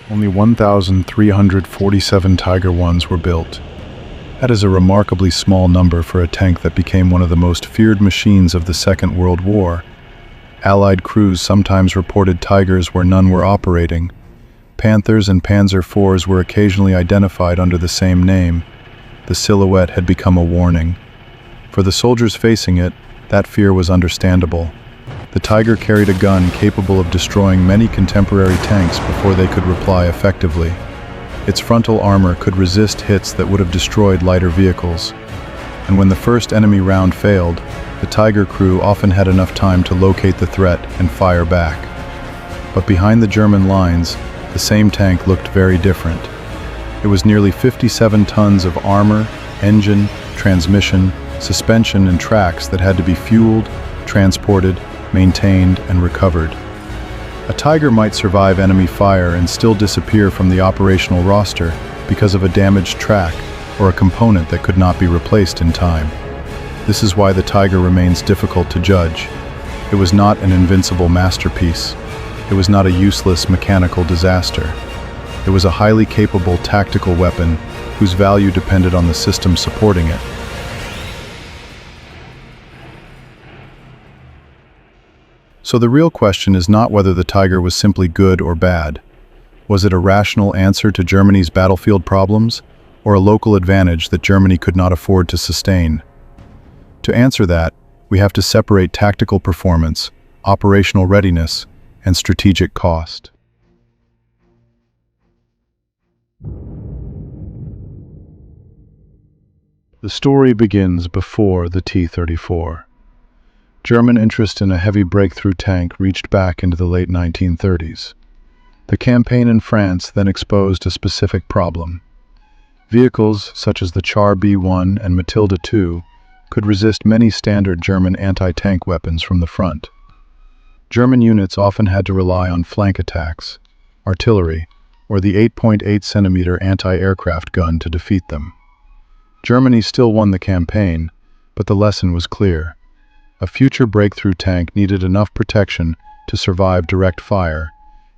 only 1,347 Tiger Is were built. That is a remarkably small number for a tank that became one of the most feared machines of the Second World War. Allied crews sometimes reported Tigers where none were operating. Panthers and Panzer IVs were occasionally identified under the same name. The silhouette had become a warning. For the soldiers facing it, that fear was understandable. The Tiger carried a gun capable of destroying many contemporary tanks before they could reply effectively. Its frontal armor could resist hits that would have destroyed lighter vehicles. And when the first enemy round failed, the Tiger crew often had enough time to locate the threat and fire back. But behind the German lines, the same tank looked very different. It was nearly 57 tons of armor, engine, transmission, suspension, and tracks that had to be fueled, transported, maintained, and recovered. A Tiger might survive enemy fire and still disappear from the operational roster because of a damaged track or a component that could not be replaced in time. This is why the Tiger remains difficult to judge. It was not an invincible masterpiece. It was not a useless mechanical disaster. It was a highly capable tactical weapon whose value depended on the system supporting it. So the real question is not whether the Tiger was simply good or bad. Was it a rational answer to Germany's battlefield problems, or a local advantage that Germany could not afford to sustain? To answer that, we have to separate tactical performance, operational readiness, and strategic cost. The story begins before the T-34. German interest in a heavy breakthrough tank reached back into the late 1930s. The campaign in France then exposed a specific problem. Vehicles such as the Char B-1 and Matilda II could resist many standard German anti-tank weapons from the front. German units often had to rely on flank attacks, artillery, or the 8.8 centimeter anti-aircraft gun to defeat them. Germany still won the campaign, but the lesson was clear. A future breakthrough tank needed enough protection to survive direct fire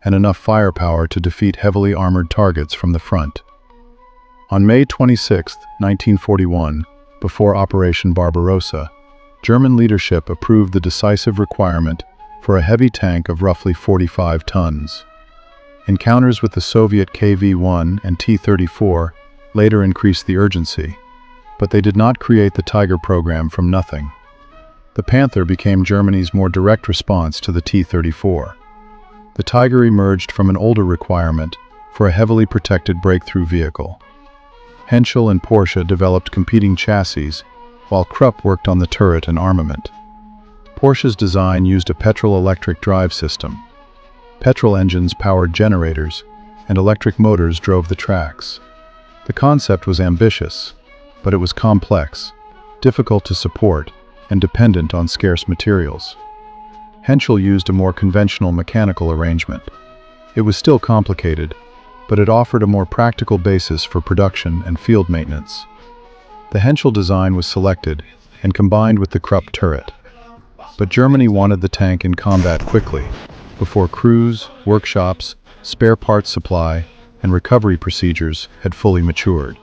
and enough firepower to defeat heavily armored targets from the front. On May 26, 1941, before Operation Barbarossa, German leadership approved the decisive requirement for a heavy tank of roughly 45 tons. Encounters with the Soviet KV-1 and T-34 later increased the urgency, but they did not create the Tiger program from nothing. The Panther became Germany's more direct response to the T-34. The Tiger emerged from an older requirement for a heavily protected breakthrough vehicle. Henschel and Porsche developed competing chassis, while Krupp worked on the turret and armament. Porsche's design used a petrol-electric drive system. Petrol engines powered generators, and electric motors drove the tracks. The concept was ambitious, but it was complex, difficult to support, and dependent on scarce materials. Henschel used a more conventional mechanical arrangement. It was still complicated, but it offered a more practical basis for production and field maintenance. The Henschel design was selected and combined with the Krupp turret. But Germany wanted the tank in combat quickly, before crews, workshops, spare parts supply, and recovery procedures had fully matured.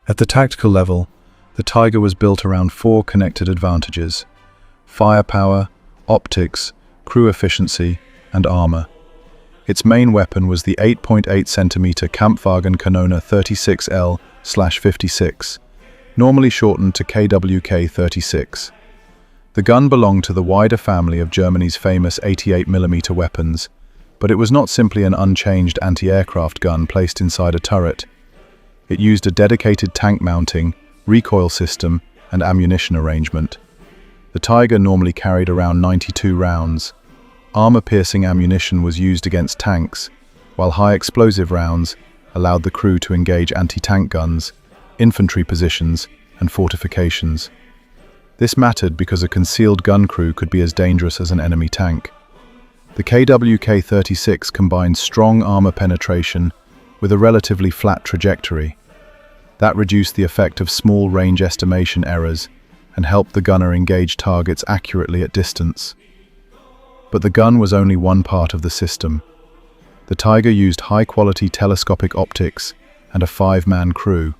At the tactical level, the Tiger was built around four connected advantages: firepower, optics, crew efficiency, and armor. Its main weapon was the 8.8 centimeter Kampfwagen Kanone 36L/56, normally shortened to KWK-36. The gun belonged to the wider family of Germany's famous 88mm weapons, but it was not simply an unchanged anti-aircraft gun placed inside a turret. It used a dedicated tank mounting, recoil system, and ammunition arrangement. The Tiger normally carried around 92 rounds. Armor-piercing ammunition was used against tanks, while high-explosive rounds allowed the crew to engage anti-tank guns, infantry positions, and fortifications. This mattered because a concealed gun crew could be as dangerous as an enemy tank. The KWK-36 combined strong armor penetration with a relatively flat trajectory. That reduced the effect of small range estimation errors and helped the gunner engage targets accurately at distance. But the gun was only one part of the system. The Tiger used high-quality telescopic optics and a 5-man crew.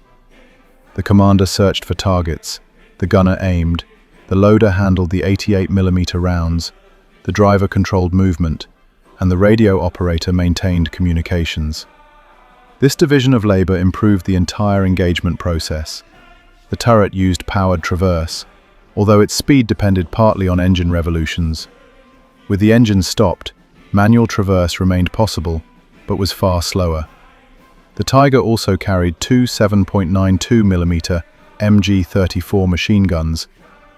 The commander searched for targets, the gunner aimed, the loader handled the 88mm rounds, the driver controlled movement, and the radio operator maintained communications. This division of labor improved the entire engagement process. The turret used powered traverse, although its speed depended partly on engine revolutions. With the engine stopped, manual traverse remained possible, but was far slower. The Tiger also carried two 7.92mm MG-34 machine guns,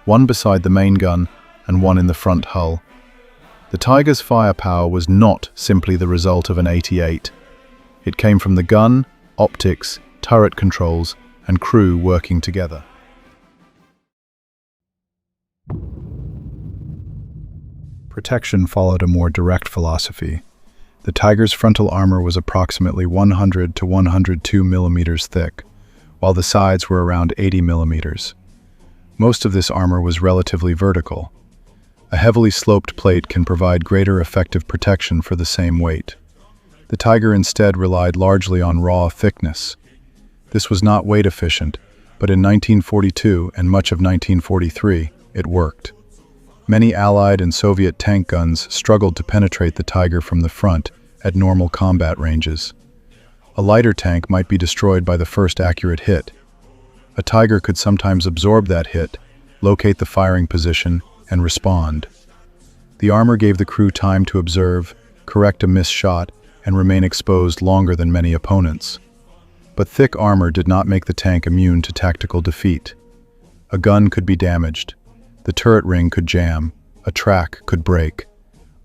one beside the main gun and one in the front hull. The Tiger's firepower was not simply the result of an 88. It came from the gun, optics, turret controls, and crew working together. Protection followed a more direct philosophy. The Tiger's frontal armor was approximately 100 to 102 millimeters thick, while the sides were around 80 millimeters. Most of this armor was relatively vertical. A heavily sloped plate can provide greater effective protection for the same weight. The Tiger instead relied largely on raw thickness. This was not weight efficient, but in 1942 and much of 1943, it worked. Many Allied and Soviet tank guns struggled to penetrate the Tiger from the front at normal combat ranges. A lighter tank might be destroyed by the first accurate hit. A Tiger could sometimes absorb that hit, locate the firing position, and respond. The armor gave the crew time to observe, correct a missed shot, and remain exposed longer than many opponents. But thick armor did not make the tank immune to tactical defeat. A gun could be damaged. The turret ring could jam. A track could break.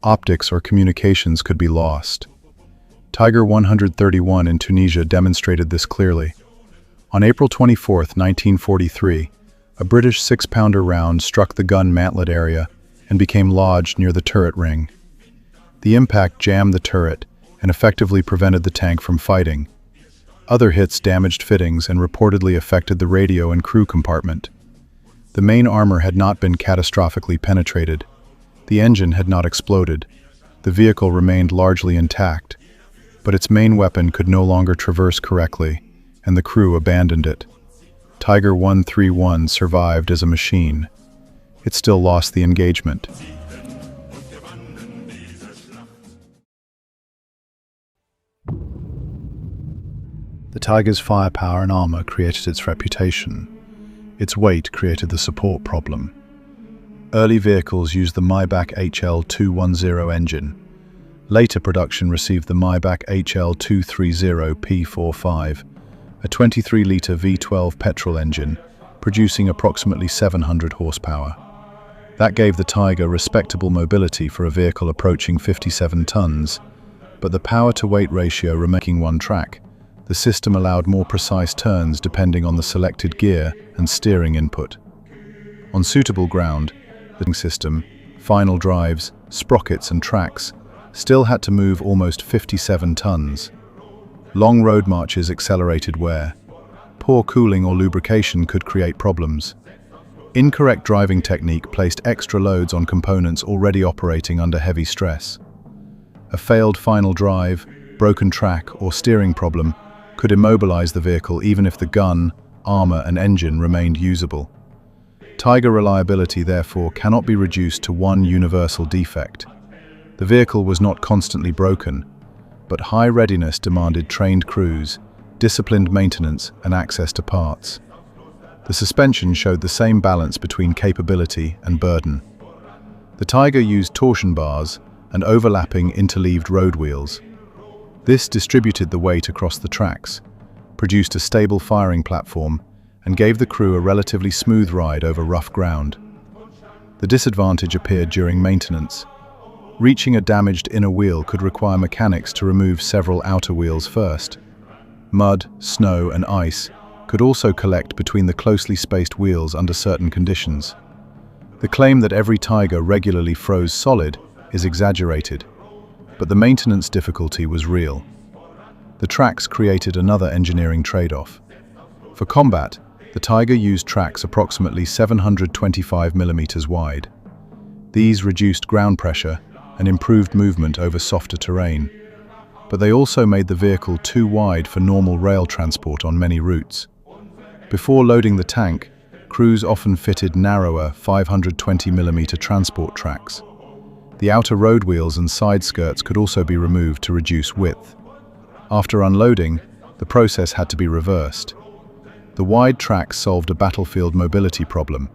Optics or communications could be lost. Tiger 131 in Tunisia demonstrated this clearly. On April 24, 1943, a British 6-pounder round struck the gun mantlet area and became lodged near the turret ring. The impact jammed the turret and effectively prevented the tank from fighting. Other hits damaged fittings and reportedly affected the radio and crew compartment. The main armor had not been catastrophically penetrated. The engine had not exploded. The vehicle remained largely intact, but its main weapon could no longer traverse correctly, and the crew abandoned it. Tiger 131 survived as a machine. It still lost the engagement. The Tiger's firepower and armor created its reputation. Its weight created the support problem. Early vehicles used the Maybach HL210 engine. Later production received the Maybach HL230 P45, a 23-litre V12 petrol engine, producing approximately 700 horsepower. That gave the Tiger respectable mobility for a vehicle approaching 57 tons, but the power-to-weight ratio remaining one track, the system allowed more precise turns depending on the selected gear and steering input. On suitable ground, the system, final drives, sprockets and tracks still had to move almost 57 tons. Long road marches accelerated wear. Poor cooling or lubrication could create problems. Incorrect driving technique placed extra loads on components already operating under heavy stress. A failed final drive, broken track or steering problem could immobilize the vehicle even if the gun, armor and engine remained usable. Tiger reliability therefore cannot be reduced to one universal defect. The vehicle was not constantly broken, but high readiness demanded trained crews, disciplined maintenance and access to parts. The suspension showed the same balance between capability and burden. The Tiger used torsion bars and overlapping interleaved road wheels. This distributed the weight across the tracks, produced a stable firing platform, and gave the crew a relatively smooth ride over rough ground. The disadvantage appeared during maintenance. Reaching a damaged inner wheel could require mechanics to remove several outer wheels first. Mud, snow, and ice could also collect between the closely spaced wheels under certain conditions. The claim that every Tiger regularly froze solid is exaggerated, but the maintenance difficulty was real. The tracks created another engineering trade-off. For combat, The Tiger used tracks approximately 725 millimeters wide. These reduced ground pressure and improved movement over softer terrain. But they also made the vehicle too wide for normal rail transport on many routes. Before loading the tank, crews often fitted narrower 520 millimeter transport tracks. The outer road wheels and side skirts could also be removed to reduce width. After unloading, the process had to be reversed. The wide tracks solved a battlefield mobility problem.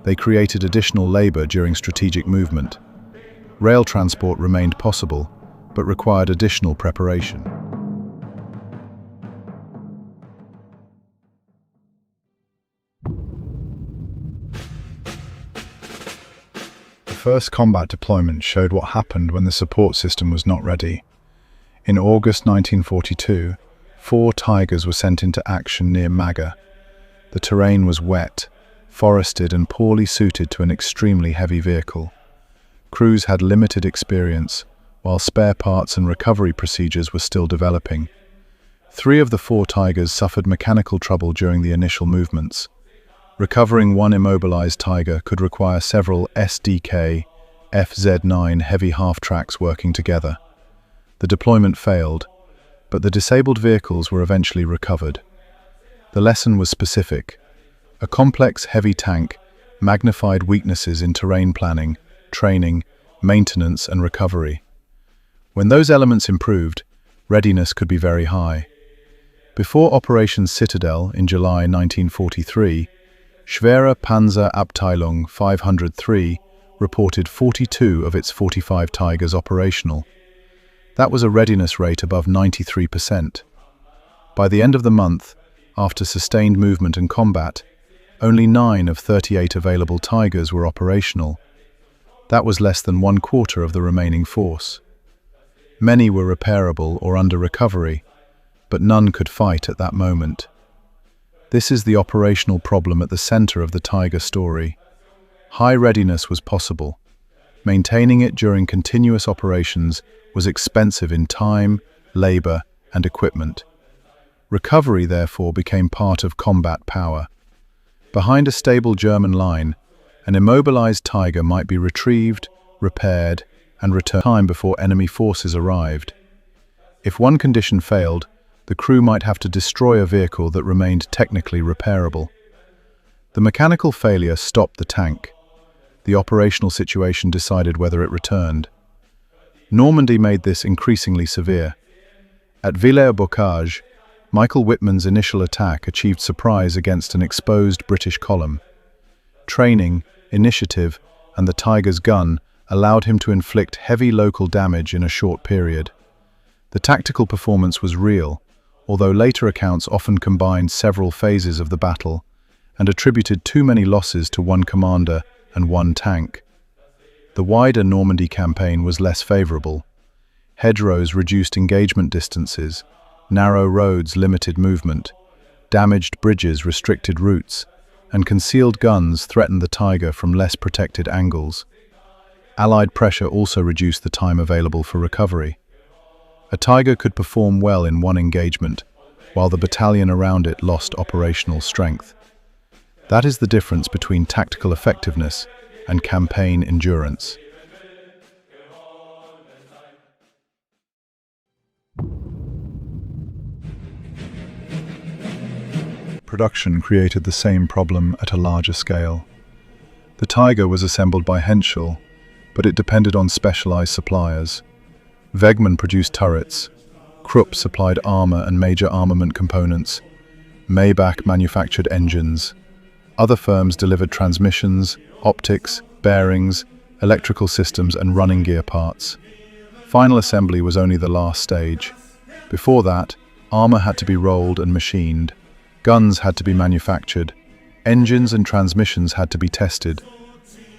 They created additional labor during strategic movement. Rail transport remained possible, but required additional preparation. The first combat deployment showed what happened when the support system was not ready. In August 1942, 4 Tigers were sent into action near Maga. The terrain was wet, forested and poorly suited to an extremely heavy vehicle. Crews had limited experience, while spare parts and recovery procedures were still developing. 3 of the 4 Tigers suffered mechanical trouble during the initial movements. Recovering one immobilized Tiger could require several SDK FZ9 heavy half-tracks working together. The deployment failed, but the disabled vehicles were eventually recovered. The lesson was specific. A complex, heavy tank magnified weaknesses in terrain planning, training, maintenance, and recovery. When those elements improved, readiness could be very high. Before Operation Citadel in July 1943, Schwere Panzerabteilung 503 reported 42 of its 45 Tigers operational. That was a readiness rate above 93%. By the end of the month, after sustained movement and combat, only 9 of 38 available Tigers were operational. That was less than 1/4 of the remaining force. Many were repairable or under recovery, but none could fight at that moment. This is the operational problem at the center of the Tiger story. High readiness was possible. Maintaining it during continuous operations was expensive in time, labor, and equipment. Recovery, therefore, became part of combat power. Behind a stable German line, an immobilized Tiger might be retrieved, repaired, and returned time before enemy forces arrived. If one condition failed, the crew might have to destroy a vehicle that remained technically repairable. The mechanical failure stopped the tank. The operational situation decided whether it returned. Normandy made this increasingly severe. At Villers-Bocage, Michael Whitman's initial attack achieved surprise against an exposed British column. Training, initiative, and the Tiger's gun allowed him to inflict heavy local damage in a short period. The tactical performance was real, although later accounts often combined several phases of the battle and attributed too many losses to one commander and one tank. The wider Normandy campaign was less favorable. Hedgerows reduced engagement distances, narrow roads limited movement, damaged bridges restricted routes, and concealed guns threatened the Tiger from less protected angles. Allied pressure also reduced the time available for recovery. A Tiger could perform well in one engagement, while the battalion around it lost operational strength. That is the difference between tactical effectiveness and campaign endurance. Production created the same problem at a larger scale. The Tiger was assembled by Henschel, but it depended on specialized suppliers. Wegmann produced turrets, Krupp supplied armor and major armament components, Maybach manufactured engines. Other firms delivered transmissions, optics, bearings, electrical systems and running gear parts. Final assembly was only the last stage. Before that, armor had to be rolled and machined, guns had to be manufactured, engines and transmissions had to be tested,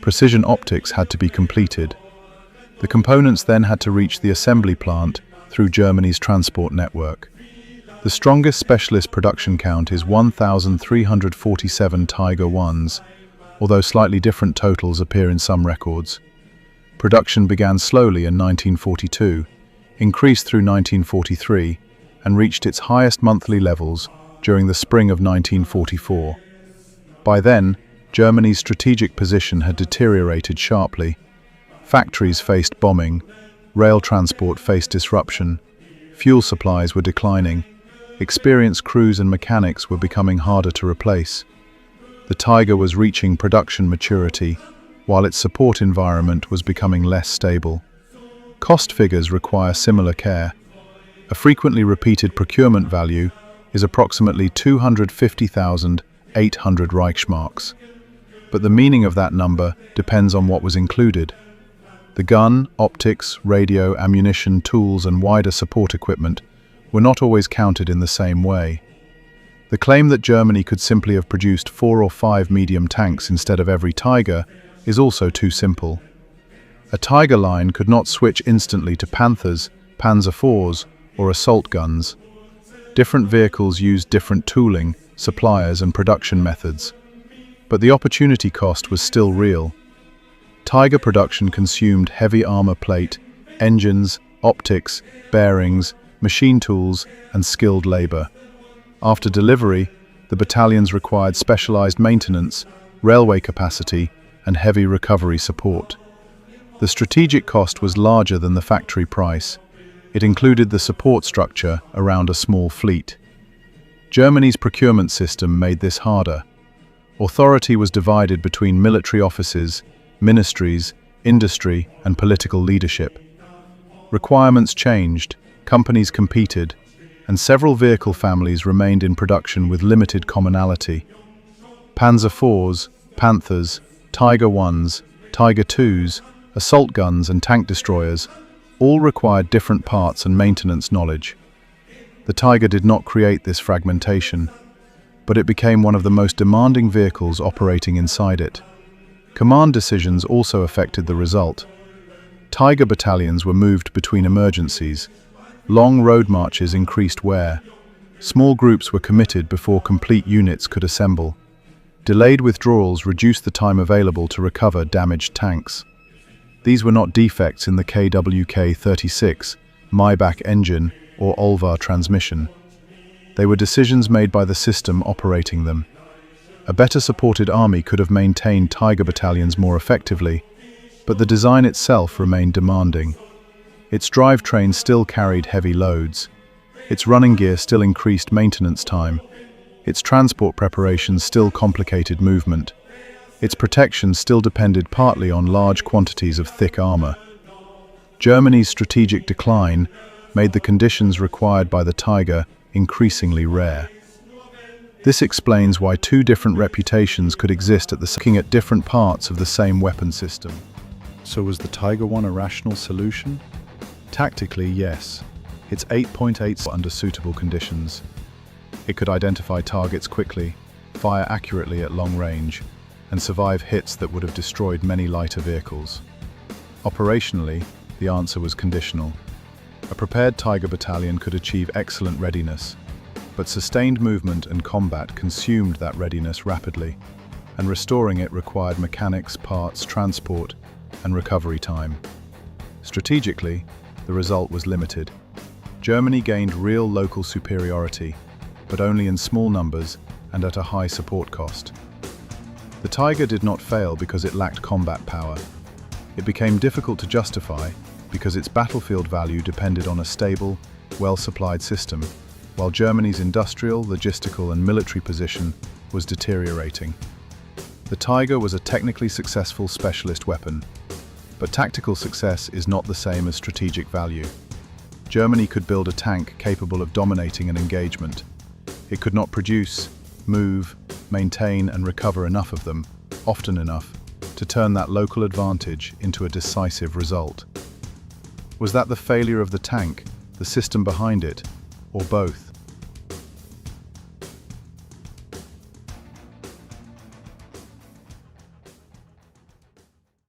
precision optics had to be completed. The components then had to reach the assembly plant through Germany's transport network. The strongest specialist production count is 1,347 Tiger Is, although slightly different totals appear in some records. Production began slowly in 1942, increased through 1943, and reached its highest monthly levels during the spring of 1944. By then, Germany's strategic position had deteriorated sharply. Factories faced bombing, rail transport faced disruption, fuel supplies were declining, experienced crews and mechanics were becoming harder to replace. The Tiger was reaching production maturity, while its support environment was becoming less stable. Cost figures require similar care. A frequently repeated procurement value is approximately 250,800 Reichsmarks. But the meaning of that number depends on what was included. The gun, optics, radio, ammunition, tools, and wider support equipment were not always counted in the same way. The claim that Germany could simply have produced 4 or 5 medium tanks instead of every Tiger is also too simple. A Tiger line could not switch instantly to Panthers, Panzer IVs, or assault guns. Different vehicles used different tooling, suppliers, and production methods. But the opportunity cost was still real. Tiger production consumed heavy armor plate, engines, optics, bearings, machine tools, and skilled labor. After delivery, the battalions required specialized maintenance, railway capacity, and heavy recovery support. The strategic cost was larger than the factory price. It included the support structure around a small fleet. Germany's procurement system made this harder. Authority was divided between military offices, ministries, industry, and political leadership. Requirements changed, companies competed, and several vehicle families remained in production with limited commonality. Panzer IVs, Panthers, Tiger Is, Tiger IIs, assault guns and tank destroyers all required different parts and maintenance knowledge. The Tiger did not create this fragmentation, but it became one of the most demanding vehicles operating inside it. Command decisions also affected the result. Tiger battalions were moved between emergencies. Long road marches increased wear. Small groups were committed before complete units could assemble. Delayed withdrawals reduced the time available to recover damaged tanks. These were not defects in the KWK-36, Maybach engine, or Olvar transmission. They were decisions made by the system operating them. A better supported army could have maintained Tiger battalions more effectively, but the design itself remained demanding. Its drivetrain still carried heavy loads. Its running gear still increased maintenance time. Its transport preparations still complicated movement. Its protection still depended partly on large quantities of thick armor. Germany's strategic decline made the conditions required by the Tiger increasingly rare. This explains why two different reputations could exist looking at different parts of the same weapon system. So was the Tiger I a rational solution? Tactically, yes. Its 8.8 under suitable conditions. It could identify targets quickly, fire accurately at long range, and survive hits that would have destroyed many lighter vehicles. Operationally, the answer was conditional. A prepared Tiger battalion could achieve excellent readiness, but sustained movement and combat consumed that readiness rapidly, and restoring it required mechanics, parts, transport, and recovery time. Strategically, the result was limited. Germany gained real local superiority, but only in small numbers and at a high support cost. The Tiger did not fail because it lacked combat power. It became difficult to justify because its battlefield value depended on a stable, well-supplied system, while Germany's industrial, logistical, and military position was deteriorating. The Tiger was a technically successful specialist weapon, but tactical success is not the same as strategic value. Germany could build a tank capable of dominating an engagement. It could not produce, move, maintain, and recover enough of them, often enough, to turn that local advantage into a decisive result. Was that the failure of the tank, the system behind it, or both?